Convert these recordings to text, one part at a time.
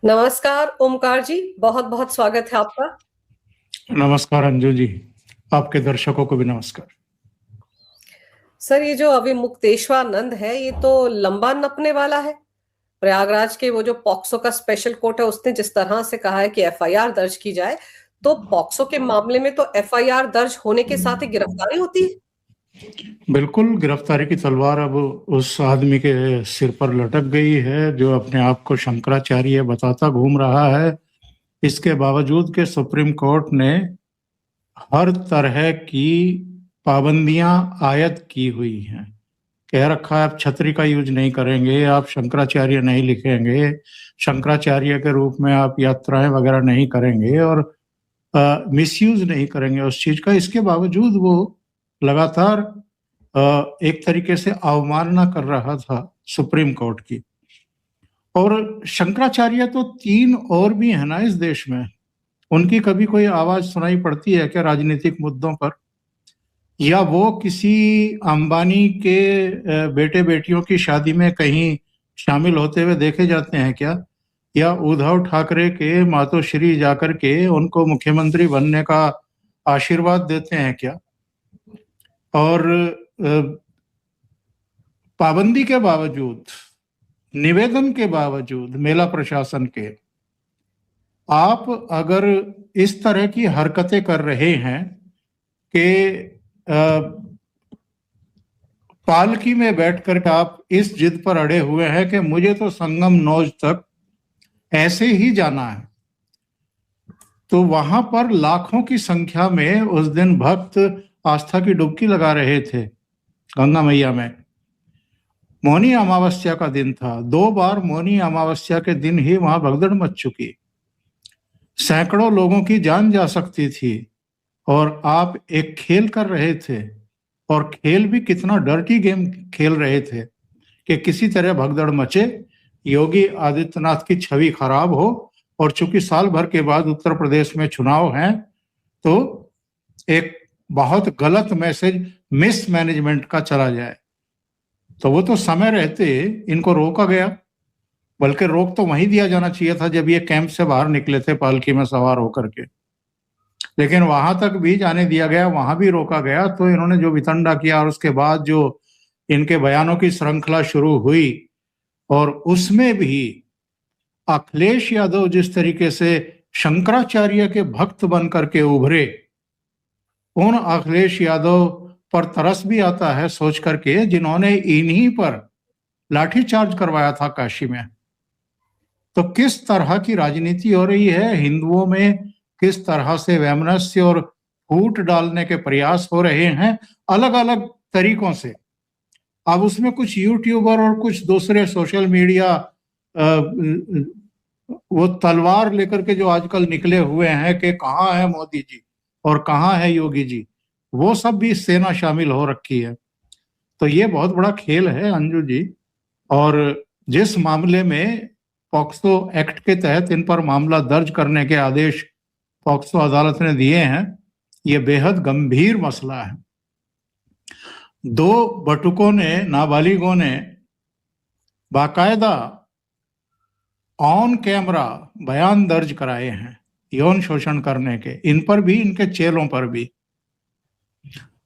नमस्कार ओमकार जी, बहुत बहुत स्वागत है आपका। नमस्कार अंजू जी, आपके दर्शकों को भी नमस्कार। सर, ये जो अभी मुक्तेश्वरानंद है, ये तो लंबा नपने वाला है। प्रयागराज के वो जो पॉक्सो का स्पेशल कोर्ट है, उसने जिस तरह से कहा है कि एफआईआर दर्ज की जाए, तो पॉक्सो के मामले में तो एफआईआर दर्ज होने के साथ ही गिरफ्तारी होती है। बिल्कुल, गिरफ्तारी की तलवार अब उस आदमी के सिर पर लटक गई है जो अपने आप को शंकराचार्य बताता घूम रहा है। इसके बावजूद के सुप्रीम कोर्ट ने हर तरह की पाबंदियां आयद की हुई हैं। कह रखा है आप छतरी का यूज नहीं करेंगे, आप शंकराचार्य नहीं लिखेंगे, शंकराचार्य के रूप में आप यात्राएं वगैरह नहीं करेंगे और मिसयूज नहीं करेंगे उस चीज का। इसके बावजूद वो लगातार एक तरीके से अवमानना कर रहा था सुप्रीम कोर्ट की। और शंकराचार्य तो तीन और भी है ना इस देश में, उनकी कभी कोई आवाज सुनाई पड़ती है क्या राजनीतिक मुद्दों पर? या वो किसी अंबानी के बेटे बेटियों की शादी में कहीं शामिल होते हुए देखे जाते हैं क्या? या उद्धव ठाकरे के मातोश्री जाकर के उनको मुख्यमंत्री बनने का आशीर्वाद देते हैं क्या? और पाबंदी के बावजूद, निवेदन के बावजूद मेला प्रशासन के, आप अगर इस तरह की हरकतें कर रहे हैं कि पालकी में बैठकर के आप इस जिद पर अड़े हुए हैं कि मुझे तो संगम नौज तक ऐसे ही जाना है, तो वहां पर लाखों की संख्या में उस दिन भक्त आस्था की डुबकी लगा रहे थे गंगा मैया में। मौनी अमावस्या का दिन था, 2 बार मौनी अमावस्या के दिन ही वहां भगदड़ मच चुकी, सैकड़ों लोगों की जान जा सकती थी। और आप एक खेल कर रहे थे, और खेल भी कितना डर्टी गेम खेल रहे थे कि किसी तरह भगदड़ मचे, योगी आदित्यनाथ की छवि खराब हो, और चूंकि साल भर के बाद उत्तर प्रदेश में चुनाव हैं तो एक बहुत गलत मैसेज मिसमैनेजमेंट का चला जाए। तो वो तो समय रहते इनको रोका गया, बल्कि रोक तो वहीं दिया जाना चाहिए था जब ये कैंप से बाहर निकले थे पालकी में सवार होकर के, लेकिन वहां तक भी जाने दिया गया, वहां भी रोका गया। तो इन्होंने जो वितंडा किया और उसके बाद जो इनके बयानों की श्रृंखला शुरू हुई, और उसमें भी अखिलेश यादव जिस तरीके से शंकराचार्य के भक्त बन करके उभरे, उन अखिलेश यादव पर तरस भी आता है सोच करके जिन्होंने इन्हीं पर लाठीचार्ज करवाया था काशी में। तो किस तरह की राजनीति हो रही है हिंदुओं में, किस तरह से वैमनस्य और फूट डालने के प्रयास हो रहे हैं अलग अलग तरीकों से। अब उसमें कुछ यूट्यूबर और कुछ दूसरे सोशल मीडिया वो तलवार लेकर के जो आजकल निकले हुए हैं कि कहाँ है मोदी जी और कहाँ है योगी जी, वो सब भी सेना शामिल हो रखी है। तो ये बहुत बड़ा खेल है अंजू जी। और जिस मामले में पॉक्सो एक्ट के तहत इन पर मामला दर्ज करने के आदेश पॉक्सो अदालत ने दिए हैं, ये बेहद गंभीर मसला है। 2 बटुकों ने, नाबालिगों ने बाकायदा ऑन कैमरा बयान दर्ज कराए हैं यौन शोषण करने के, इन पर भी, इनके चेलों पर भी।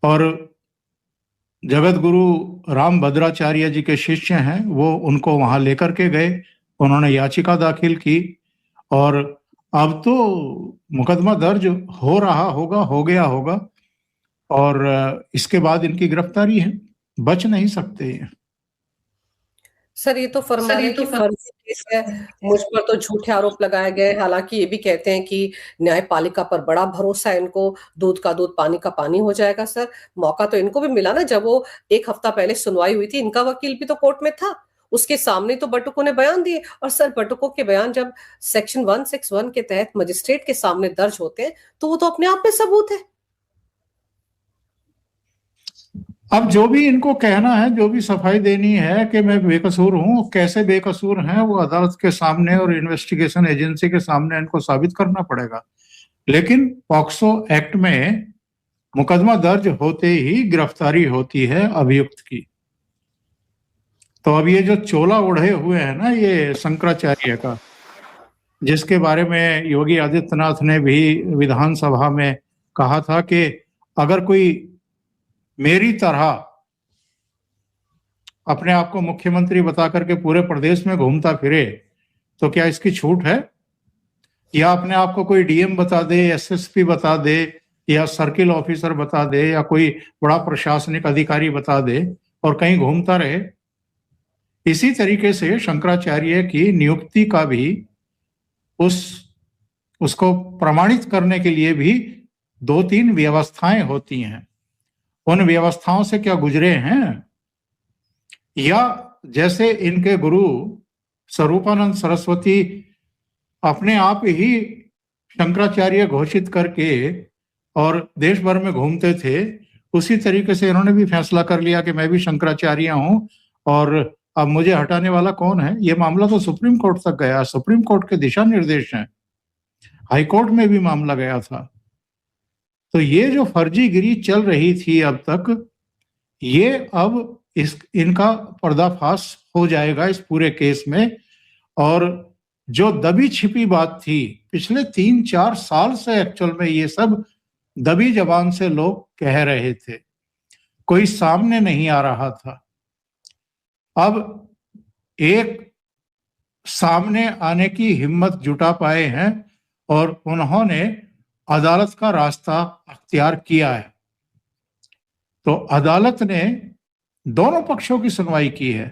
और जगत गुरु राम भद्राचार्य जी के शिष्य हैं, वो उनको वहां लेकर के गए, उन्होंने याचिका दाखिल की, और अब तो मुकदमा दर्ज हो रहा होगा, हो गया होगा, और इसके बाद इनकी गिरफ्तारी है, बच नहीं सकते हैं। सर, ये तो फरमा रहे हैं कि फर्जी केस है, मुझ पर तो झूठे आरोप लगाए गए। हालांकि ये भी कहते हैं कि न्यायपालिका पर बड़ा भरोसा है इनको, दूध का दूध पानी का पानी हो जाएगा। सर, मौका तो इनको भी मिला ना, जब वो 1 हफ्ता पहले सुनवाई हुई थी, इनका वकील भी तो कोर्ट में था, उसके सामने तो बटुकों ने बयान दिए। और सर, बटुकों के बयान जब सेक्शन 161 के तहत मजिस्ट्रेट के सामने दर्ज होते हैं तो वो तो अपने आप में सबूत है। अब जो भी इनको कहना है, जो भी सफाई देनी है कि मैं बेकसूर हूं, कैसे बेकसूर हैं वो अदालत के सामने और इन्वेस्टिगेशन एजेंसी के सामने इनको साबित करना पड़ेगा। लेकिन पॉक्सो एक्ट में मुकदमा दर्ज होते ही गिरफ्तारी होती है अभियुक्त की। तो अब ये जो चोला ओढ़े हुए हैं ना ये शंकराचार्य का, जिसके बारे में योगी आदित्यनाथ ने भी विधानसभा में कहा था कि अगर कोई मेरी तरह अपने आप को मुख्यमंत्री बता करके पूरे प्रदेश में घूमता फिरे तो क्या इसकी छूट है? या अपने आप को कोई डीएम बता दे, एसएसपी बता दे, या सर्किल ऑफिसर बता दे, या कोई बड़ा प्रशासनिक अधिकारी बता दे और कहीं घूमता रहे। इसी तरीके से शंकराचार्य की नियुक्ति का भी उसको प्रमाणित करने के लिए भी 2-3 व्यवस्थाएं होती हैं। उन व्यवस्थाओं से क्या गुजरे हैं? या जैसे इनके गुरु स्वरूपानंद सरस्वती अपने आप ही शंकराचार्य घोषित करके और देश भर में घूमते थे, उसी तरीके से इन्होंने भी फैसला कर लिया कि मैं भी शंकराचार्य हूं और अब मुझे हटाने वाला कौन है। ये मामला तो सुप्रीम कोर्ट तक गया, सुप्रीम कोर्ट के दिशा निर्देश हैं, हाई कोर्ट में भी मामला गया था। तो ये जो फर्जीगिरी चल रही थी अब तक, ये अब इनका पर्दाफाश हो जाएगा इस पूरे केस में। और जो दबी छिपी बात थी पिछले 3-4 साल से, एक्चुअल में ये सब दबी जबान से लोग कह रहे थे, कोई सामने नहीं आ रहा था। अब एक सामने आने की हिम्मत जुटा पाए हैं और उन्होंने अदालत का रास्ता अख्तियार किया है। तो अदालत ने दोनों पक्षों की सुनवाई की है,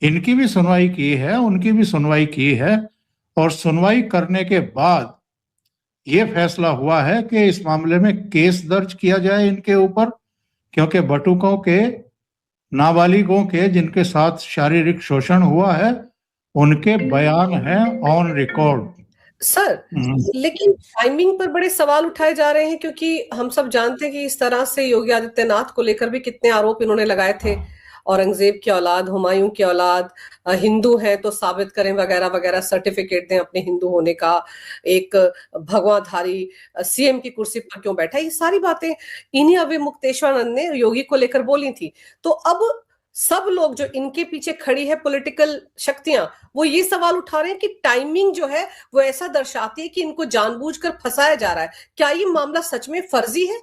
इनकी भी सुनवाई की है, उनकी भी सुनवाई की है, और सुनवाई करने के बाद ये फैसला हुआ है कि इस मामले में केस दर्ज किया जाए इनके ऊपर, क्योंकि बटुकों के, नाबालिगों के जिनके साथ शारीरिक शोषण हुआ है, उनके बयान हैं ऑन रिकॉर्ड। सर, लेकिन टाइमिंग पर बड़े सवाल उठाए जा रहे हैं, क्योंकि हम सब जानते हैं कि इस तरह से योगी आदित्यनाथ को लेकर भी कितने आरोप इन्होंने लगाए थे। औरंगजेब की औलाद, हुमायूं की औलाद, हिंदू है तो साबित करें वगैरह वगैरह, सर्टिफिकेट दें अपने हिंदू होने का, एक भगवाधारी सीएम की कुर्सी पर क्यों बैठा, ये सारी बातें इन्हीं अभी मुक्तेश्वरानंद ने योगी को लेकर बोली थी। तो अब सब लोग जो इनके पीछे खड़ी है पॉलिटिकल शक्तियां, वो ये सवाल उठा रहे हैं कि टाइमिंग जो है वो ऐसा दर्शाती है कि इनको जानबूझकर फंसाया जा रहा है। क्या ये मामला सच में फर्जी है?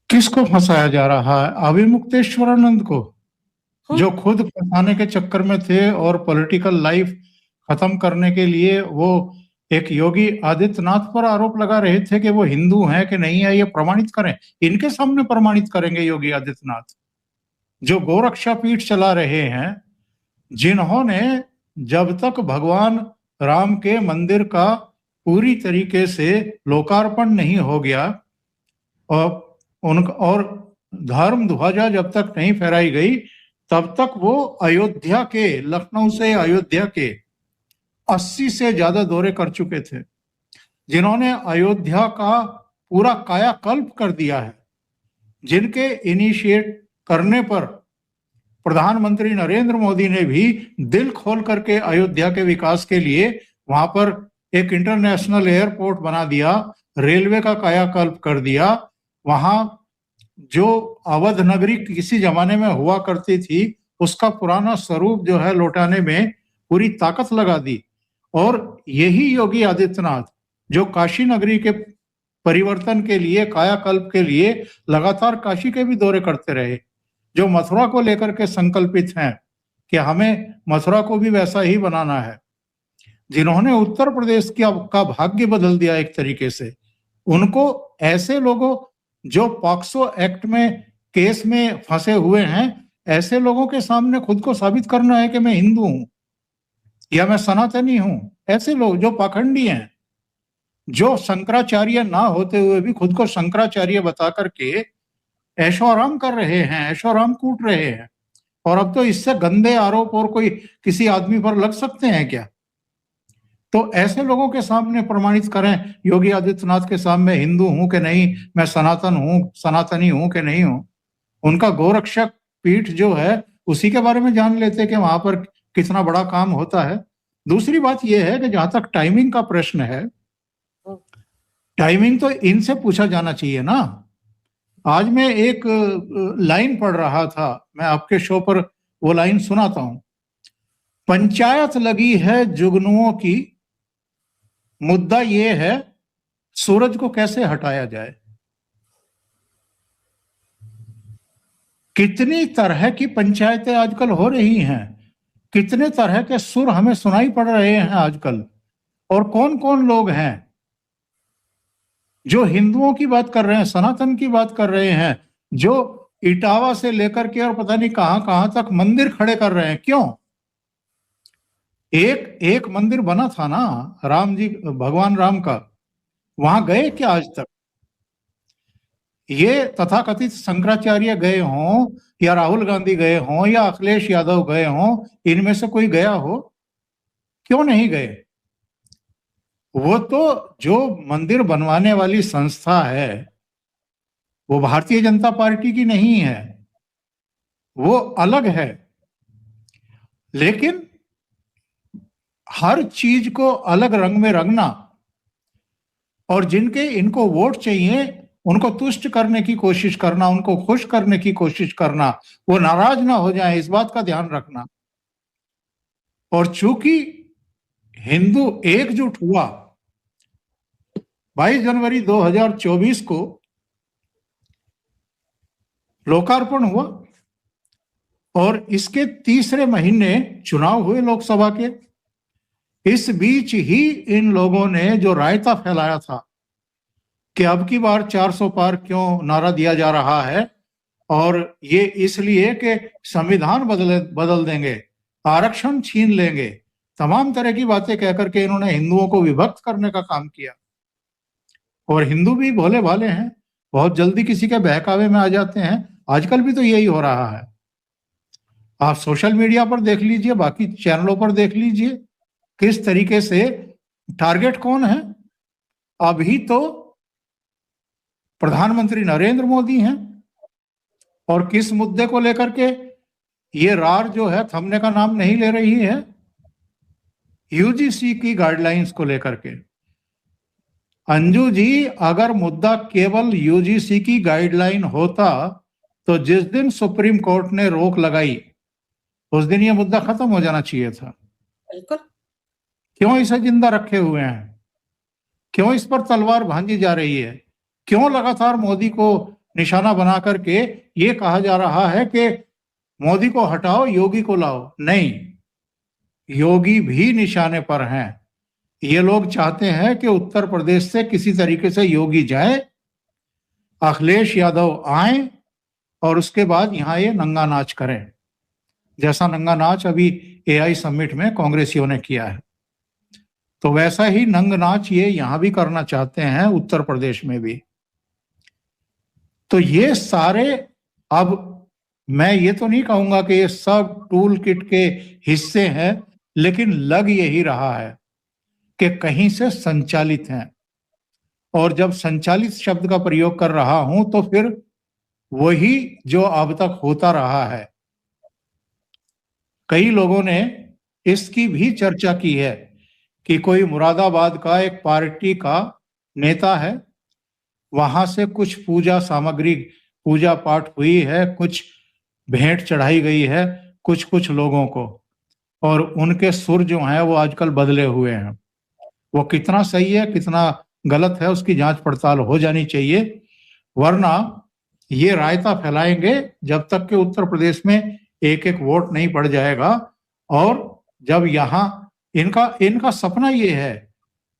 किसको फंसाया जा रहा है? अभी मुक्तेश्वरानंद को, जो खुद फंसाने के चक्कर में थे और पॉलिटिकल लाइफ खत्म करने के लिए वो एक योगी आदित्यनाथ पर आरोप लगा रहे थे कि वो हिंदू हैं कि नहीं है, ये प्रमाणित करें। इनके सामने प्रमाणित करेंगे योगी आदित्यनाथ, जो गोरक्षा पीठ चला रहे हैं, जिन्होंने जब तक भगवान राम के मंदिर का पूरी तरीके से लोकार्पण नहीं हो गया और धर्म ध्वजा जब तक नहीं फहराई गई, तब तक वो अयोध्या के, लखनऊ से अयोध्या के 80 से ज्यादा दौरे कर चुके थे, जिन्होंने अयोध्या का पूरा कायाकल्प कर दिया है, जिनके इनिशिएट करने पर प्रधानमंत्री नरेंद्र मोदी ने भी दिल खोल करके अयोध्या के विकास के लिए वहां पर एक इंटरनेशनल एयरपोर्ट बना दिया, रेलवे का कायाकल्प कर दिया। वहां जो अवध नगरी किसी जमाने में हुआ करती थी, उसका पुराना स्वरूप जो है लौटाने में पूरी ताकत लगा दी। और यही योगी आदित्यनाथ, जो काशी नगरी के परिवर्तन के लिए, कायाकल्प के लिए लगातार काशी के भी दौरे करते रहे, जो मथुरा को लेकर के संकल्पित हैं कि हमें मथुरा को भी वैसा ही बनाना है, जिन्होंने उत्तर प्रदेश का भाग्य बदल दिया एक तरीके से, उनको, ऐसे लोगों जो पॉक्सो एक्ट में केस में फंसे हुए हैं, ऐसे लोगों के सामने खुद को साबित करना है कि मैं हिंदू हूं या मैं सनातनी हूं। ऐसे लोग जो पाखंडी हैं, जो शंकराचार्य ना होते हुए भी खुद को शंकराचार्य बता करके ऐशो आराम कर रहे हैं, ऐशो आराम कूट रहे हैं। और अब तो इससे गंदे आरोप और कोई किसी आदमी पर लग सकते हैं क्या? तो ऐसे लोगों के सामने प्रमाणित करें, योगी आदित्यनाथ के सामने, हिंदू हूं कि नहीं, मैं सनातन हूं, सनातनी हूं कि नहीं हूं। उनका गोरक्षक पीठ जो है उसी के बारे में जान लेते कि वहां पर कितना बड़ा काम होता है। दूसरी बात यह है कि जहां तक टाइमिंग का प्रश्न है, टाइमिंग तो इनसे पूछा जाना चाहिए ना। आज मैं एक लाइन पढ़ रहा था, मैं आपके शो पर वो लाइन सुनाता हूं। पंचायत लगी है जुगनुओं की, मुद्दा ये है सूरज को कैसे हटाया जाए। कितनी तरह की पंचायतें आजकल हो रही हैं, कितने तरह के सुर हमें सुनाई पड़ रहे हैं आजकल, और कौन कौन लोग हैं जो हिंदुओं की बात कर रहे हैं, सनातन की बात कर रहे हैं, जो इटावा से लेकर के और पता नहीं कहां कहां तक मंदिर खड़े कर रहे हैं। क्यों? एक एक मंदिर बना था ना राम जी, भगवान राम का, वहां गए क्या आज तक? ये तथाकथित शंकराचार्य गए हों या राहुल गांधी गए हों या अखिलेश यादव गए हों, इनमें से कोई गया हो? क्यों नहीं गए? वो तो जो मंदिर बनवाने वाली संस्था है वो भारतीय जनता पार्टी की नहीं है, वो अलग है। लेकिन हर चीज को अलग रंग में रंगना और जिनके इनको वोट चाहिए उनको तुष्ट करने की कोशिश करना, उनको खुश करने की कोशिश करना, वो नाराज ना हो जाए इस बात का ध्यान रखना। और चूंकि हिंदू एकजुट हुआ, 22 जनवरी 2024 को लोकार्पण हुआ और इसके तीसरे महीने चुनाव हुए लोकसभा के। इस बीच ही इन लोगों ने जो रायता फैलाया था कि अब की बार 400 पार क्यों नारा दिया जा रहा है, और ये इसलिए कि संविधान बदल देंगे, आरक्षण छीन लेंगे, तमाम तरह की बातें कहकर के इन्होंने हिंदुओं को विभक्त करने का काम किया। और हिंदू भी भोले भाले हैं, बहुत जल्दी किसी के बहकावे में आ जाते हैं। आजकल भी तो यही हो रहा है। आप सोशल मीडिया पर देख लीजिए, बाकी चैनलों पर देख लीजिए, किस तरीके से टारगेट कौन है। अभी तो प्रधानमंत्री नरेंद्र मोदी हैं, और किस मुद्दे को लेकर के ये रार जो है थमने का नाम नहीं ले रही है, यूजीसी की गाइडलाइंस को लेकर के। अंजू जी, अगर मुद्दा केवल यूजीसी की गाइडलाइन होता तो जिस दिन सुप्रीम कोर्ट ने रोक लगाई उस दिन ये मुद्दा खत्म हो जाना चाहिए था। बिल्कुल। क्यों इसे जिंदा रखे हुए हैं? क्यों इस पर तलवार भांजी जा रही है? क्यों लगातार मोदी को निशाना बना करके ये कहा जा रहा है कि मोदी को हटाओ, योगी को लाओ? नहीं, योगी भी निशाने पर हैं। ये लोग चाहते हैं कि उत्तर प्रदेश से किसी तरीके से योगी जाए, अखिलेश यादव आए और उसके बाद यहां ये नंगा नाच करें, जैसा नंगा नाच अभी एआई समिट में कांग्रेसियों ने किया है। तो वैसा ही नंग नाच ये यहां भी करना चाहते हैं, उत्तर प्रदेश में भी। तो ये सारे, अब मैं ये तो नहीं कहूंगा कि ये सब टूल किट के हिस्से हैं, लेकिन लग यही रहा है कि कहीं से संचालित हैं। और जब संचालित शब्द का प्रयोग कर रहा हूं तो फिर वही जो अब तक होता रहा है। कई लोगों ने इसकी भी चर्चा की है कि कोई मुरादाबाद का एक पार्टी का नेता है, वहां से कुछ पूजा सामग्री, पूजा पाठ हुई है, कुछ भेंट चढ़ाई गई है कुछ कुछ लोगों को, और उनके सुर जो हैं वो आजकल बदले हुए हैं। वो कितना सही है कितना गलत है उसकी जांच पड़ताल हो जानी चाहिए, वरना ये रायता फैलाएंगे जब तक कि उत्तर प्रदेश में एक एक वोट नहीं पड़ जाएगा। और जब यहाँ इनका सपना ये है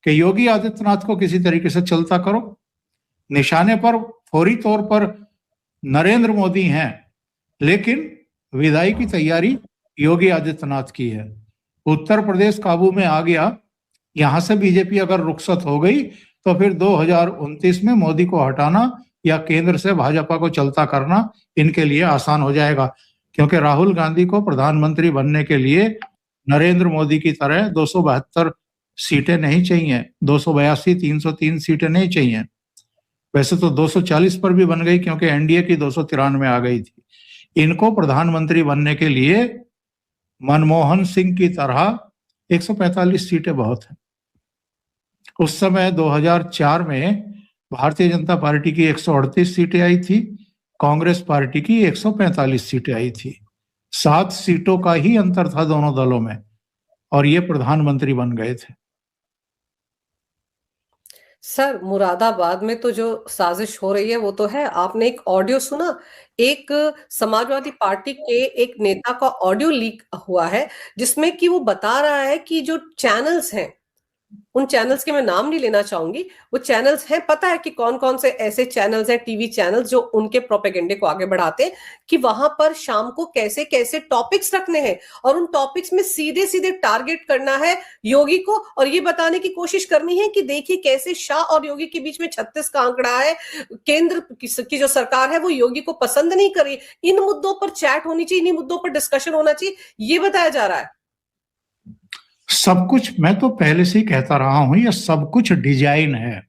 कि योगी आदित्यनाथ को किसी तरीके से चलता करो, निशाने पर फौरी तौर पर नरेंद्र मोदी हैं, लेकिन विदाई की तैयारी योगी आदित्यनाथ की है। उत्तर प्रदेश काबू में आ गया, यहां से बीजेपी अगर रुखसत हो गई तो फिर 2029 में मोदी को हटाना या केंद्र से भाजपा को चलता करना इनके लिए आसान हो जाएगा। क्योंकि राहुल गांधी को प्रधानमंत्री बनने के लिए नरेंद्र मोदी की तरह 272 सीटें नहीं चाहिए, 282 303 सीटें नहीं चाहिए। वैसे तो 240 पर भी बन गई क्योंकि एनडीए की 293 आ गई थी। इनको प्रधानमंत्री बनने के लिए मनमोहन सिंह की तरह 145 सीटें बहुत हैं। उस समय 2004 में भारतीय जनता पार्टी की 138 सीटें आई थी, कांग्रेस पार्टी की 145 सीटें आई थी। 7 सीटों का ही अंतर था दोनों दलों में, और ये प्रधानमंत्री बन गए थे। सर, मुरादाबाद में तो जो साजिश हो रही है वो तो है। आपने एक ऑडियो सुना? एक समाजवादी पार्टी के एक नेता का ऑडियो लीक हुआ है, जिसमें कि वो बता रहा है कि जो चैनल्स हैं, उन चैनल्स के मैं नाम नहीं लेना चाहूंगी, वो चैनल्स हैं, पता है कि कौन कौन से ऐसे चैनल्स हैं, टीवी चैनल्स जो उनके प्रोपेगेंडे को आगे बढ़ाते हैं, कि वहां पर शाम को कैसे कैसे टॉपिक्स रखने हैं और उन टॉपिक्स में सीधे सीधे टारगेट करना है योगी को, और ये बताने की कोशिश करनी है कि देखिए कैसे शाह और योगी के बीच में 36 का आंकड़ा है, केंद्र की जो सरकार है वो योगी को पसंद नहीं करी, इन मुद्दों पर चैट होनी चाहिए, इन मुद्दों पर डिस्कशन होना चाहिए, ये बताया जा रहा है। सब कुछ मैं तो पहले से ही कहता रहा हूं, ये सब कुछ डिजाइन है।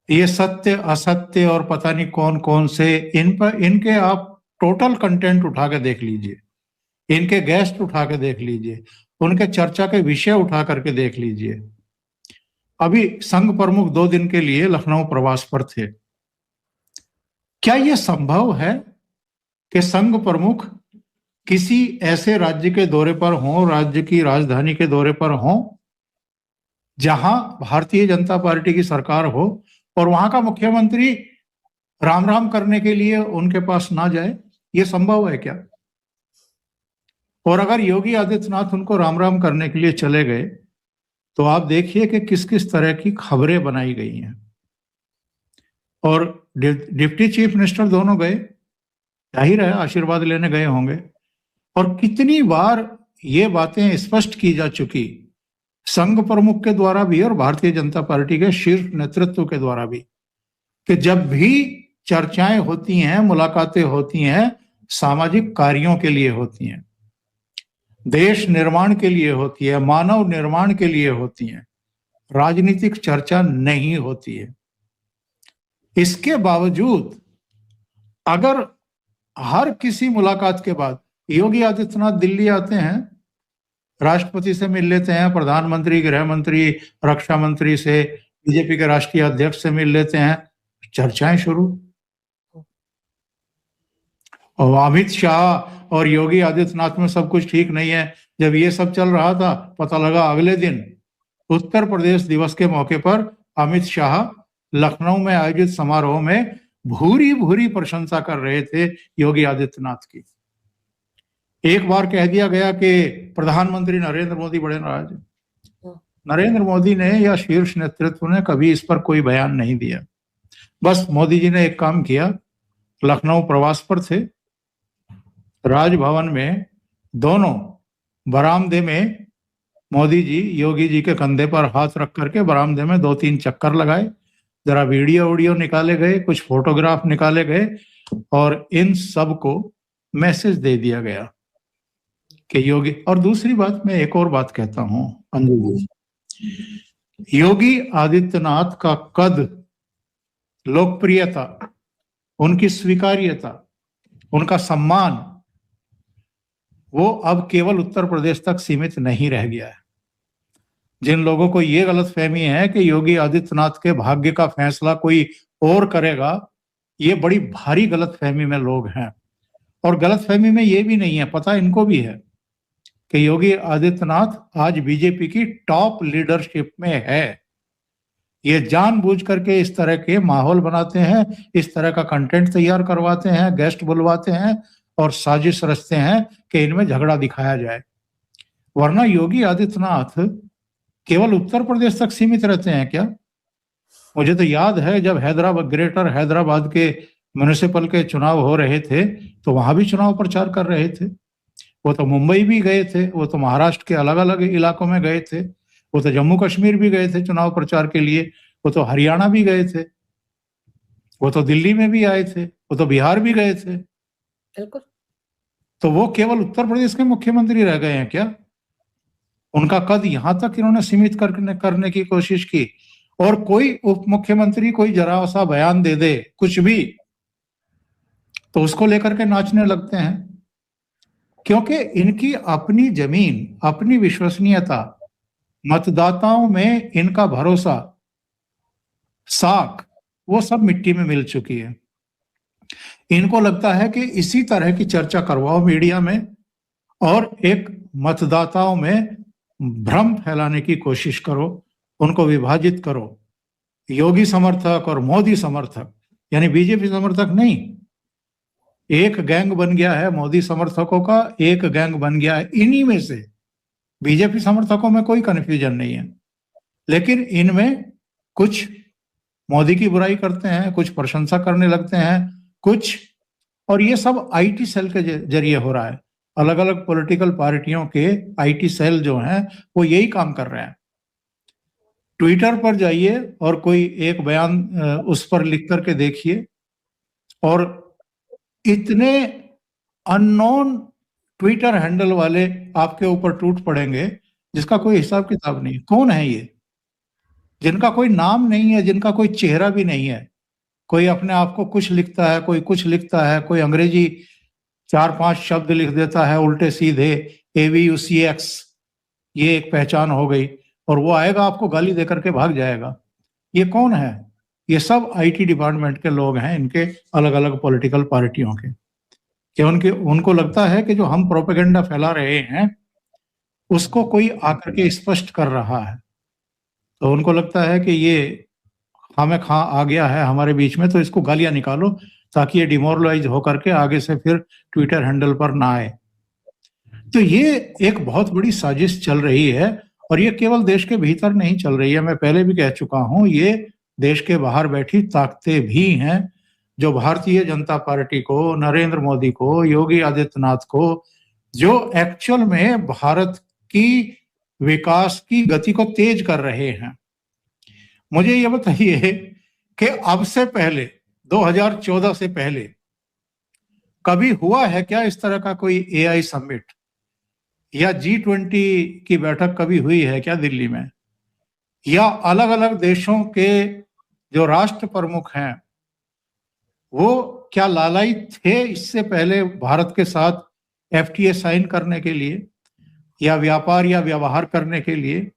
ये सत्य असत्य और पता नहीं कौन कौन से, इन पर इनके आप टोटल कंटेंट उठा के देख लीजिए, इनके गेस्ट उठा के देख लीजिए, उनके चर्चा के विषय उठा करके देख लीजिए। अभी संघ प्रमुख 2 दिन के लिए लखनऊ प्रवास पर थे। क्या यह संभव है कि संघ प्रमुख किसी ऐसे राज्य के दौरे पर हों, राज्य की राजधानी के दौरे पर हों, जहां भारतीय जनता पार्टी की सरकार हो और वहां का मुख्यमंत्री राम राम करने के लिए उनके पास ना जाए? ये संभव है क्या? और अगर योगी आदित्यनाथ उनको राम राम करने के लिए चले गए तो आप देखिए कि किस किस तरह की खबरें बनाई गई हैं। और डिप्टी चीफ मिनिस्टर दोनों गए, जाहिर है आशीर्वाद लेने गए होंगे। और कितनी बार ये बातें स्पष्ट की जा चुकी, संघ प्रमुख के द्वारा भी और भारतीय जनता पार्टी के शीर्ष नेतृत्व के द्वारा भी, कि जब भी चर्चाएं होती हैं, मुलाकातें होती हैं, सामाजिक कार्यों के लिए होती हैं, देश निर्माण के लिए होती है, मानव निर्माण के लिए होती है, राजनीतिक चर्चा नहीं होती है। इसके बावजूद अगर हर किसी मुलाकात के बाद योगी आदित्यनाथ दिल्ली आते हैं, राष्ट्रपति से मिल लेते हैं, प्रधानमंत्री, गृह मंत्री, रक्षा मंत्री से, बीजेपी के राष्ट्रीय अध्यक्ष से मिल लेते हैं, चर्चाएं शुरू। और अमित शाह और योगी आदित्यनाथ में सब कुछ ठीक नहीं है। जब ये सब चल रहा था, पता लगा अगले दिन उत्तर प्रदेश दिवस के मौके पर अमित शाह लखनऊ में आयोजित समारोह में भूरी भूरी प्रशंसा कर रहे थे योगी आदित्यनाथ की। एक बार कह दिया गया कि प्रधानमंत्री नरेंद्र मोदी बड़े नाराज हैं। नरेंद्र मोदी ने या शीर्ष नेतृत्व ने कभी इस पर कोई बयान नहीं दिया। बस मोदी जी ने एक काम किया, लखनऊ प्रवास पर थे, राजभवन में दोनों बरामदे में मोदी जी योगी जी के कंधे पर हाथ रख करके बरामदे में 2-3 चक्कर लगाए, जरा वीडियो निकाले गए, कुछ फोटोग्राफ निकाले गए और इन सब को मैसेज दे दिया गया कि योगी। और दूसरी बात, मैं एक और बात कहता हूं अंजू जी, योगी आदित्यनाथ का कद, लोकप्रियता, उनकी स्वीकार्यता, उनका सम्मान, वो अब केवल उत्तर प्रदेश तक सीमित नहीं रह गया है। जिन लोगों को ये गलतफहमी है कि योगी आदित्यनाथ के भाग्य का फैसला कोई और करेगा, ये बड़ी भारी गलतफहमी में लोग हैं। और गलतफहमी में ये भी नहीं है, पता इनको भी है कि योगी आदित्यनाथ आज बीजेपी की टॉप लीडरशिप में है। ये जानबूझ करके इस तरह के माहौल बनाते हैं, इस तरह का कंटेंट तैयार करवाते हैं, गेस्ट बुलवाते हैं और साजिश रचते हैं कि इनमें झगड़ा दिखाया जाए। वरना योगी आदित्यनाथ केवल उत्तर प्रदेश तक सीमित रहते हैं क्या? मुझे तो याद है जब ग्रेटर हैदराबाद के म्युनिसिपल के चुनाव हो रहे थे तो वहां भी चुनाव प्रचार कर रहे थे। वो तो मुंबई भी गए थे, वो तो महाराष्ट्र के अलग अलग इलाकों में गए थे, वो तो जम्मू कश्मीर भी गए थे चुनाव प्रचार के लिए, वो तो हरियाणा भी गए थे, वो तो दिल्ली में भी आए थे, वो तो बिहार भी गए थे। बिल्कुल। तो वो केवल उत्तर प्रदेश के मुख्यमंत्री रह गए हैं क्या? उनका कद यहां तक इन्होंने सीमित करने की कोशिश की। और कोई उप मुख्यमंत्री कोई जरा सा बयान दे दे कुछ भी तो उसको लेकर के नाचने लगते हैं, क्योंकि इनकी अपनी जमीन, अपनी विश्वसनीयता, मतदाताओं में इनका भरोसा, साख, वो सब मिट्टी में मिल चुकी है। इनको लगता है कि इसी तरह की चर्चा करवाओ मीडिया में और एक मतदाताओं में भ्रम फैलाने की कोशिश करो, उनको विभाजित करो, योगी समर्थक और मोदी समर्थक, यानी बीजेपी समर्थक नहीं। एक गैंग बन गया है मोदी समर्थकों का, एक गैंग बन गया है इन्हीं में से। बीजेपी समर्थकों में कोई कंफ्यूजन नहीं है, लेकिन इनमें कुछ मोदी की बुराई करते हैं, कुछ प्रशंसा करने लगते हैं, कुछ, और ये सब आईटी सेल के जरिए हो रहा है। अलग अलग पॉलिटिकल पार्टियों के आईटी सेल जो हैं वो यही काम कर रहे हैं। ट्विटर पर जाइए और कोई एक बयान उस पर लिख करके देखिए, और इतने अननोन ट्विटर हैंडल वाले आपके ऊपर टूट पड़ेंगे जिसका कोई हिसाब किताब नहीं। कौन है ये, जिनका कोई नाम नहीं है, जिनका कोई चेहरा भी नहीं है? कोई अपने आप को कुछ लिखता है, कोई कुछ लिखता है, कोई अंग्रेजी 4-5 शब्द लिख देता है उल्टे सीधे, AVUCX, ये एक पहचान हो गई, और वो आएगा आपको गाली देकर के भाग जाएगा। ये कौन है? ये सब आईटी डिपार्टमेंट के लोग हैं, इनके अलग अलग पॉलिटिकल पार्टियों के, कि उनको लगता है कि जो हम प्रोपेगेंडा फैला रहे हैं उसको कोई आकर के स्पष्ट कर रहा है, तो उनको लगता है कि ये हमें खा आ गया है हमारे बीच में, तो इसको गालियां निकालो ताकि ये डिमोरलाइज होकर के आगे से फिर ट्विटर हैंडल पर ना आए। तो ये एक बहुत बड़ी साजिश चल रही है, और ये केवल देश के भीतर नहीं चल रही है। मैं पहले भी कह चुका हूं, ये देश के बाहर बैठी ताकतें भी हैं जो भारतीय जनता पार्टी को, नरेंद्र मोदी को, योगी आदित्यनाथ को, जो एक्चुअल में भारत की विकास की गति को तेज कर रहे हैं। मुझे ये बताइए कि अब से पहले 2014 से पहले कभी हुआ है क्या इस तरह का कोई AI समिट, या G20 की बैठक कभी हुई है क्या दिल्ली में? या अलग अलग देशों के जो राष्ट्र प्रमुख हैं वो क्या लालायित थे इससे पहले भारत के साथ FTA साइन करने के लिए, या व्यापार या व्यवहार करने के लिए?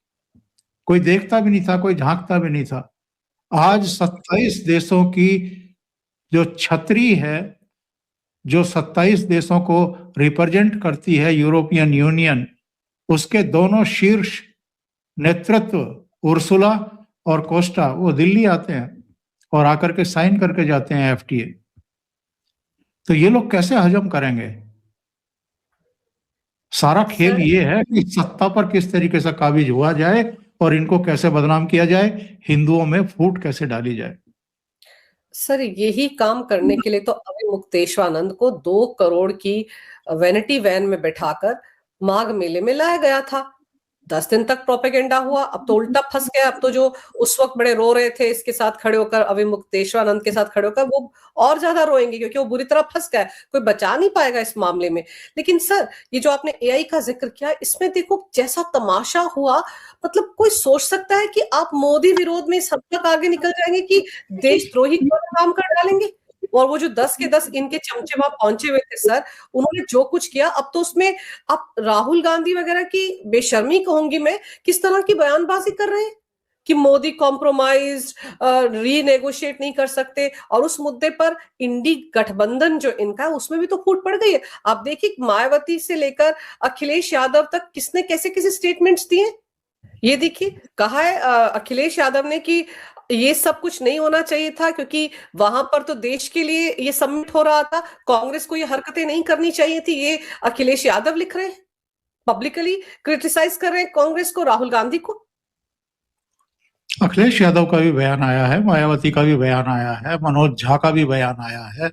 कोई देखता भी नहीं था, कोई झांकता भी नहीं था। आज 27 देशों की जो छतरी है, जो 27 देशों को रिप्रेजेंट करती है यूरोपियन यूनियन, उसके दोनों शीर्ष नेतृत्व उर्सुला और कोस्टा वो दिल्ली आते हैं और आकर के साइन करके जाते हैं FTA। तो ये लोग कैसे हजम करेंगे? सारा खेल ये है कि सत्ता पर किस तरीके से काबिज हुआ जाए और इनको कैसे बदनाम किया जाए, हिंदुओं में फूट कैसे डाली जाए। सर यही काम करने के लिए तो अभी मुक्तेश्वानंद को 2 करोड़ की वैनिटी वैन में बैठाकर माघ मेले में लाया गया था। 10 दिन तक प्रोपेगेंडा हुआ, अब तो उल्टा फंस गया। अब तो जो उस वक्त बड़े रो रहे थे इसके साथ खड़े होकर, अभी मुक्तेश्वानंद के साथ खड़े होकर, वो और ज्यादा रोएंगे क्योंकि वो बुरी तरह फंस गया। कोई बचा नहीं पाएगा इस मामले में। लेकिन सर ये जो आपने AI का जिक्र किया, इसमें देखो जैसा तमाशा हुआ, मतलब कोई सोच सकता है कि आप मोदी विरोध में सब तक आगे निकल जाएंगे कि देशद्रोही का काम कर डालेंगे? और वो जो 10 के 10 इनके चमचे वहां पहुंचे हुए थे सर, उन्होंने जो कुछ किया, अब तो उसमें आप राहुल गांधी वगैरह की बेशर्मी कहूंगी मैं, किस तरह की बयानबाजी कर रहे हैं कि मोदी कॉम्प्रोमाइज रीनेगोशिएट नहीं कर सकते। और उस मुद्दे पर इंडी गठबंधन जो इनका है उसमें भी तो फूट पड़ गई है। आप देखिए मायावती से लेकर अखिलेश यादव तक किसने कैसे कैसे स्टेटमेंट्स दिए। ये देखिए कहा है अखिलेश यादव ने कि ये सब कुछ नहीं होना चाहिए था क्योंकि वहां पर तो देश के लिए ये समिट हो रहा था, कांग्रेस को ये हरकतें नहीं करनी चाहिए थी। ये अखिलेश यादव लिख रहे हैं, पब्लिकली क्रिटिसाइज कर रहे हैं कांग्रेस को, राहुल गांधी को। अखिलेश यादव का भी बयान आया है, मायावती का भी बयान आया है, मनोज झा का भी बयान आया है,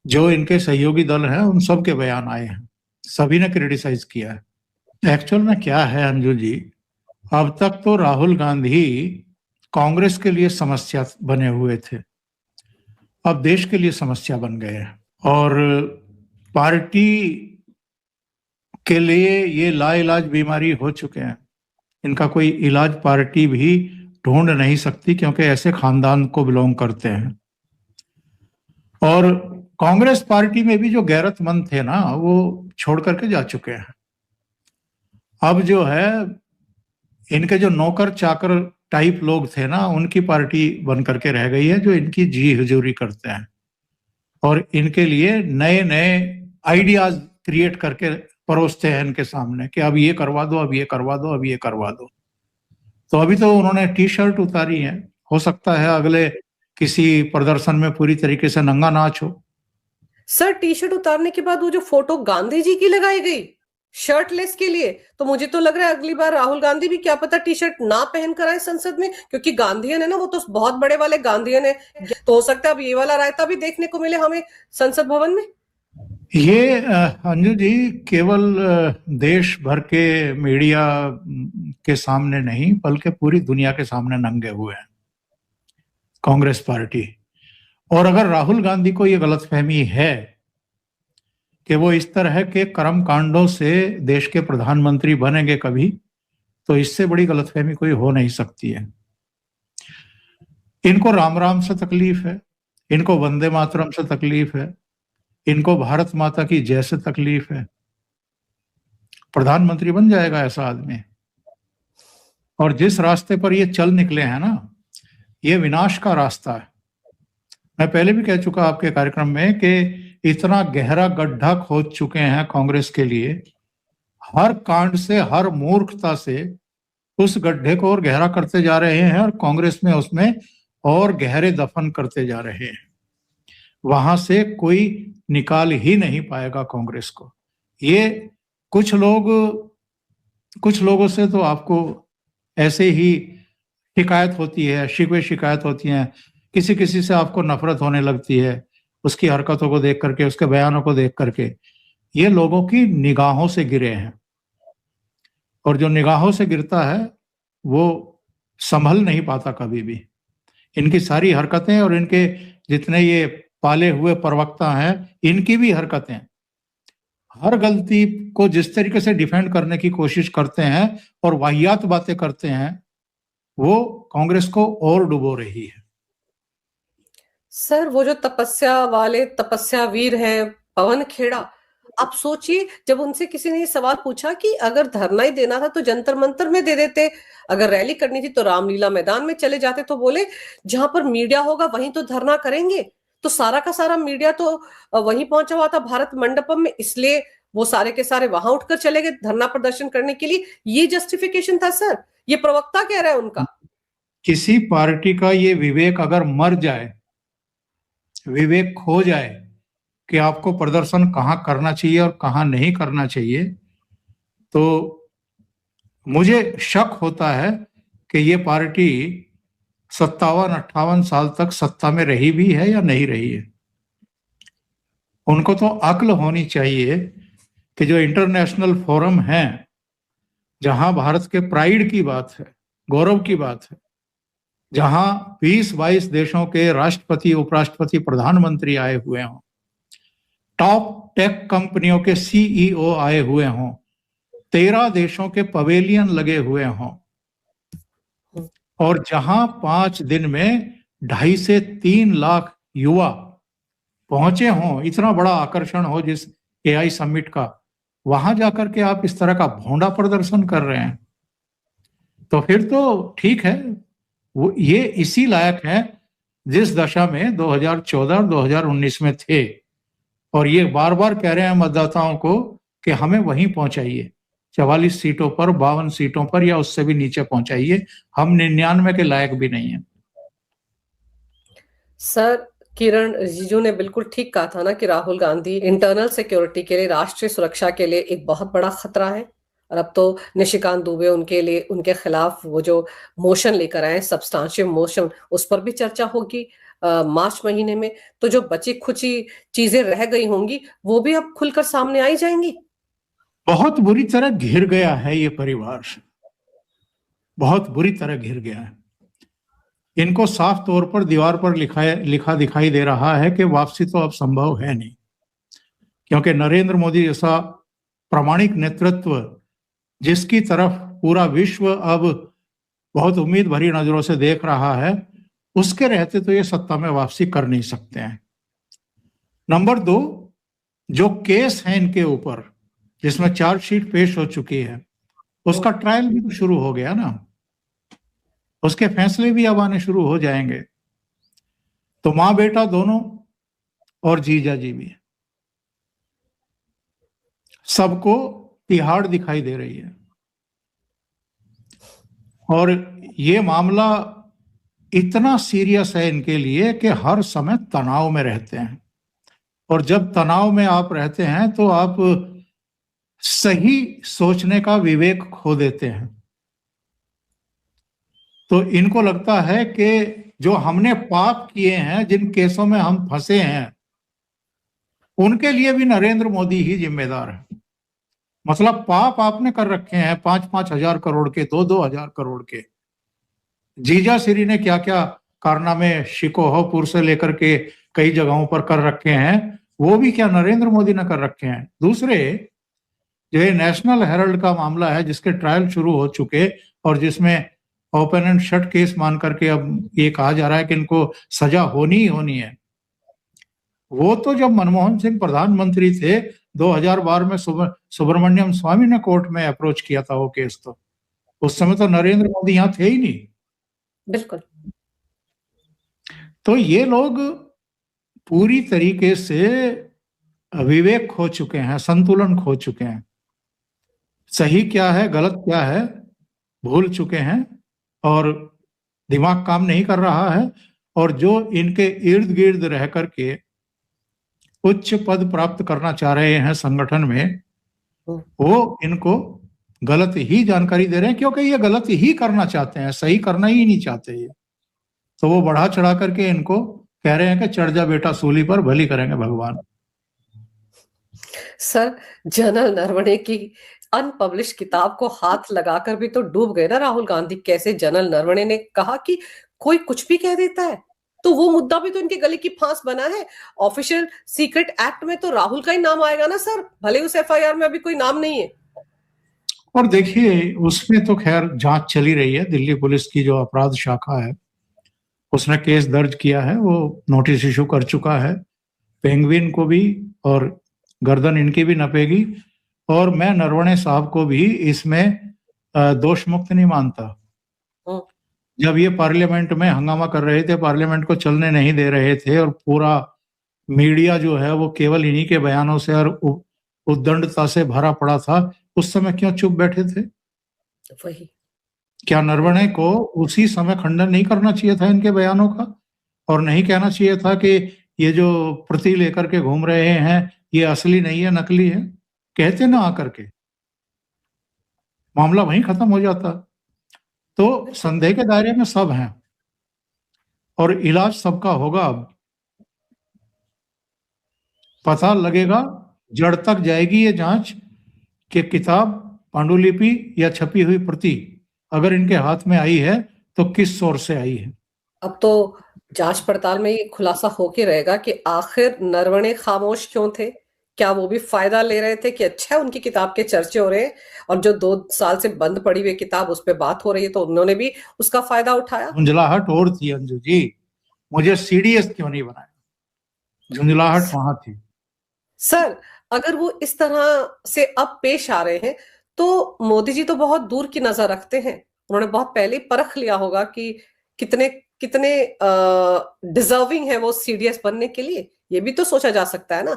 जो इनके सहयोगी दल हैं उन सब के बयान आए हैं, सभी ने क्रिटिसाइज किया है। एक्चुअल में क्या है अंजू जी, अब तक तो राहुल गांधी कांग्रेस के लिए समस्या बने हुए थे, अब देश के लिए समस्या बन गए हैं, और पार्टी के लिए ये लाइलाज बीमारी हो चुके हैं। इनका कोई इलाज पार्टी भी ढूंढ नहीं सकती क्योंकि ऐसे खानदान को बिलोंग करते हैं। और कांग्रेस पार्टी में भी जो गैरतमंद थे ना वो छोड़ करके जा चुके हैं। अब जो है इनके जो नौकर चाकर टाइप लोग थे ना उनकी पार्टी बन करके रह गई है, जो इनकी जी हुजूरी करते हैं और इनके लिए नए नए आइडियाज क्रिएट करके परोसते हैं इनके सामने कि अब ये करवा दो, अब ये करवा दो, अब ये करवा दो। तो अभी तो उन्होंने टी शर्ट उतारी है हो सकता है अगले किसी प्रदर्शन में पूरी तरीके से नंगा नाच हो। सर टी शर्ट उतारने के बाद वो जो फोटो गांधी जी की लगाई गई शर्टलेस के लिए, तो मुझे तो लग रहा है अगली बार राहुल गांधी भी क्या पता टी शर्ट ना पहन कर आए संसद में, क्योंकि गांधीयन है ना, वो तो बहुत बड़े वाले गांधीयन है। तो हो सकता है अब ये वाला रायता भी देखने को मिले हमें संसद भवन में। ये अंजू जी केवल देश भर के मीडिया के सामने नहीं बल्कि पूरी दुनिया के सामने नंगे हुए हैं कांग्रेस पार्टी। और अगर राहुल गांधी को ये गलतफहमी है कि वो इस तरह के कर्म कांडों से देश के प्रधानमंत्री बनेंगे कभी, तो इससे बड़ी गलतफहमी कोई हो नहीं सकती है। इनको राम राम से तकलीफ है, इनको वंदे मातरम से तकलीफ है, इनको भारत माता की जय से तकलीफ है। प्रधानमंत्री बन जाएगा ऐसा आदमी। और जिस रास्ते पर ये चल निकले हैं ना, ये विनाश का रास्ता है। मैं पहले भी कह चुका आपके कार्यक्रम में कि इतना गहरा गड्ढा खोद चुके हैं कांग्रेस के लिए, हर कांड से, हर मूर्खता से उस गड्ढे को और गहरा करते जा रहे हैं और कांग्रेस में उसमें और गहरे दफन करते जा रहे हैं। वहां से कोई निकाल ही नहीं पाएगा कांग्रेस को। ये कुछ लोगों से तो आपको ऐसे ही शिकायत होती है, शिकवे शिकायत होती हैं, किसी किसी से आपको नफरत होने लगती है उसकी हरकतों को देख करके, उसके बयानों को देख करके। ये लोगों की निगाहों से गिरे हैं, और जो निगाहों से गिरता है वो संभल नहीं पाता कभी भी। इनकी सारी हरकतें और इनके जितने ये पाले हुए प्रवक्ता हैं, इनकी भी हरकतें हर गलती को जिस तरीके से डिफेंड करने की कोशिश करते हैं और वाहियात बातें करते हैं, वो कांग्रेस को और डुबो रही है। सर वो जो तपस्या वाले तपस्या वीर हैं पवन खेड़ा, आप सोचिए जब उनसे किसी ने ये सवाल पूछा कि अगर धरना ही देना था तो जंतर मंतर में दे देते, अगर रैली करनी थी तो रामलीला मैदान में चले जाते, तो बोले जहां पर मीडिया होगा वहीं तो धरना करेंगे। तो सारा का सारा मीडिया तो वहीं पहुंचा हुआ था भारत मंडपम में, इसलिए वो सारे के सारे वहां उठकर चले गए धरना प्रदर्शन करने के लिए। ये जस्टिफिकेशन था सर, ये प्रवक्ता कह रहा है उनका। किसी पार्टी का ये विवेक अगर मर जाए, विवेक खो जाए कि आपको प्रदर्शन कहां करना चाहिए और कहां नहीं करना चाहिए, तो मुझे शक होता है कि ये पार्टी 57-58 साल तक सत्ता में रही भी है या नहीं रही है। उनको तो अक्ल होनी चाहिए कि जो इंटरनेशनल फोरम है, जहां भारत के प्राइड की बात है, गौरव की बात है, जहां 20-22 देशों के राष्ट्रपति, उपराष्ट्रपति, प्रधानमंत्री आए हुए हों, टॉप टेक कंपनियों के सीईओ आए हुए हों, 13 देशों के पवेलियन लगे हुए हों, और जहां 5 दिन में 2.5 से 3 लाख युवा पहुंचे हों, इतना बड़ा आकर्षण हो जिस एआई समिट का, वहां जाकर के आप इस तरह का भोंडा प्रदर्शन कर रहे हैं, तो फिर तो ठीक है, वो ये इसी लायक है जिस दशा में 2014 और 2019 में थे। और ये बार बार कह रहे हैं मतदाताओं को कि हमें वहीं पहुंचाइए, 44 सीटों पर, 52 सीटों पर, या उससे भी नीचे पहुंचाइए, हम 99 के लायक भी नहीं है। सर किरण रिजिजू ने बिल्कुल ठीक कहा था ना कि राहुल गांधी इंटरनल सिक्योरिटी के लिए, राष्ट्रीय सुरक्षा के लिए एक बहुत बड़ा खतरा है। और अब तो निशिकांत दुबे उनके लिए, उनके खिलाफ वो जो मोशन लेकर आए, सब्सटेंशियल मोशन, उस पर भी चर्चा होगी मार्च महीने में। तो जो बची खुची चीजें रह गई होंगी वो भी अब खुलकर सामने आई जाएंगी। बहुत बुरी तरह घिर गया है ये परिवार, बहुत बुरी तरह घिर गया है। इनको साफ तौर पर दीवार पर लिखा दिखाई दे रहा है कि वापसी तो अब संभव है नहीं, क्योंकि नरेंद्र मोदी जैसा प्रामाणिक नेतृत्व, जिसकी तरफ पूरा विश्व अब बहुत उम्मीद भरी नजरों से देख रहा है, उसके रहते तो ये सत्ता में वापसी कर नहीं सकते हैं। नंबर 2, जो केस है इनके ऊपर, जिसमें चार्जशीट पेश हो चुकी है, उसका ट्रायल भी तो शुरू हो गया ना, उसके फैसले भी अब आने शुरू हो जाएंगे। तो माँ बेटा दोनों और जीजा जी भी, सबको तिहाड़ दिखाई दे रही है। और ये मामला इतना सीरियस है इनके लिए कि हर समय तनाव में रहते हैं, और जब तनाव में आप रहते हैं तो आप सही सोचने का विवेक खो देते हैं। तो इनको लगता है कि जो हमने पाप किए हैं, जिन केसों में हम फंसे हैं, उनके लिए भी नरेंद्र मोदी ही जिम्मेदार है। मतलब पाप आपने कर रखे हैं 5-5 हजार करोड़ के, 2-2 हजार करोड़ के। जीजा श्री ने क्या क्या कारनामे शिकोहपुर से लेकर के कई जगहों पर कर रखे हैं, वो भी क्या नरेंद्र मोदी ने कर रखे हैं। दूसरे, जो ये नेशनल हेराल्ड का मामला है, जिसके ट्रायल शुरू हो चुके और जिसमें ओपन एंड शट केस मान करके अब ये कहा जा रहा है कि इनको सजा होनी ही होनी है। वो तो जब मनमोहन सिंह प्रधानमंत्री थे 2012 में सुब्रमण्यम स्वामी ने कोर्ट में अप्रोच किया था वो केस, तो उस समय तो नरेंद्र मोदी यहाँ थे ही नहीं। बिल्कुल। तो ये लोग पूरी तरीके से विवेक खो चुके हैं, संतुलन खो चुके हैं, सही क्या है गलत क्या है भूल चुके हैं, और दिमाग काम नहीं कर रहा है। और जो इनके इर्द गिर्द रह करके उच्च पद प्राप्त करना चाह रहे हैं संगठन में, वो इनको गलत ही जानकारी दे रहे हैं, क्योंकि ये गलत ही करना चाहते हैं, सही करना ही नहीं चाहते ये। तो वो बढ़ा चढ़ा करके इनको कह रहे हैं कि चढ़ जा बेटा सूली पर, भली करेंगे भगवान। सर, जनरल नरवणे की अनपब्लिश किताब को हाथ लगाकर भी तो डूब गए ना राहुल गांधी। कैसे जनरल नरवणे ने कहा कि कोई कुछ भी कह देता है, तो वो मुद्दा भी तो इनके गले की फांस बना है। ऑफिशियल सीक्रेट एक्ट में तो राहुल का ही नाम आएगा ना सर, भले उस एफआईआर में अभी कोई नाम नहीं है। और देखिए, उसमें तो खैर जांच चली रही है, दिल्ली पुलिस की जो अपराध शाखा है उसने केस दर्ज किया है, वो नोटिस इशू कर चुका है। पेंगुइन को भी और गर्दन इनकी भी नपेगी, और मैं नरवणे साहब को भी इसमें दोष मुक्त नहीं मानता। जब ये पार्लियामेंट में हंगामा कर रहे थे, पार्लियामेंट को चलने नहीं दे रहे थे, और पूरा मीडिया जो है वो केवल इन्हीं के बयानों से और उद्दंडता से भरा पड़ा था, उस समय क्यों चुप बैठे थे? वही, क्या नरवणे को उसी समय खंडन नहीं करना चाहिए था इनके बयानों का, और नहीं कहना चाहिए था कि ये जो प्रति लेकर के घूम रहे हैं ये असली नहीं है, नकली है? कहते ना आकर के, मामला वहीं खत्म हो जाता। तो संदेह के दायरे में सब हैं और इलाज सबका होगा। अब पता लगेगा, जड़ तक जाएगी ये जांच कि किताब, पांडुलिपि या छपी हुई प्रति अगर इनके हाथ में आई है तो किस सोर्स से आई है। अब तो जांच पड़ताल में ये खुलासा होके रहेगा कि आखिर नरवणे खामोश क्यों थे। क्या वो भी फायदा ले रहे थे कि अच्छा उनकी किताब के चर्चे हो रहे हैं, और जो 2 साल से बंद पड़ी हुई किताब उस पर बात हो रही है, तो उन्होंने भी उसका फायदा उठाया। झुंझलाहट और थी अंजू जी, मुझे सीडीएस क्यों नहीं बनाया, झुंझलाहट वहां थी। सर, अगर वो इस तरह से अब पेश आ रहे हैं, तो मोदी जी तो बहुत दूर की नजर रखते हैं। उन्होंने बहुत पहले परख लिया होगा कि कितने कितने डिजर्विंग है वो सीडीएस बनने के लिए। ये भी तो सोचा जा सकता है ना।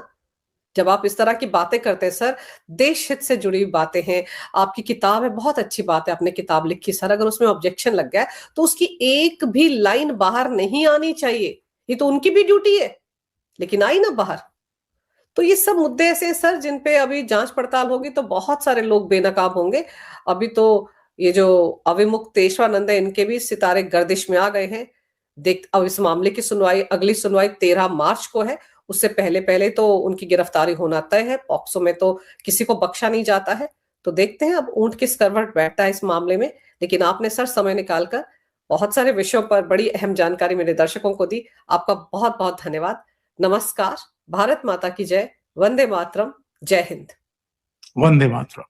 जब आप इस तरह की बातें करते हैं सर, देश हित से जुड़ी हुई बातें हैं, आपकी किताब है, बहुत अच्छी बात है, आपने किताब लिखी सर, अगर उसमें ऑब्जेक्शन लग गया तो उसकी एक भी लाइन बाहर नहीं आनी चाहिए। ये तो उनकी भी ड्यूटी है, लेकिन आई ना बाहर। तो ये सब मुद्दे ऐसे हैं सर जिन पे अभी जांच पड़ताल होगी तो बहुत सारे लोग बेनकाब होंगे। अभी तो ये जो अविमुक्त तेजवानंद है, इनके भी सितारे गर्दिश में आ गए हैं। देख, अब इस मामले की सुनवाई, अगली सुनवाई 13 मार्च को है। उससे पहले पहले तो उनकी गिरफ्तारी होना तय है। पॉक्सो में तो किसी को बख्शा नहीं जाता है। तो देखते हैं अब ऊंट किस करवट बैठता है इस मामले में। लेकिन आपने सर समय निकालकर बहुत सारे विषयों पर बड़ी अहम जानकारी मेरे दर्शकों को दी। आपका बहुत बहुत धन्यवाद। नमस्कार। भारत माता की जय। वंदे मातरम। जय हिंद। वंदे मातरम।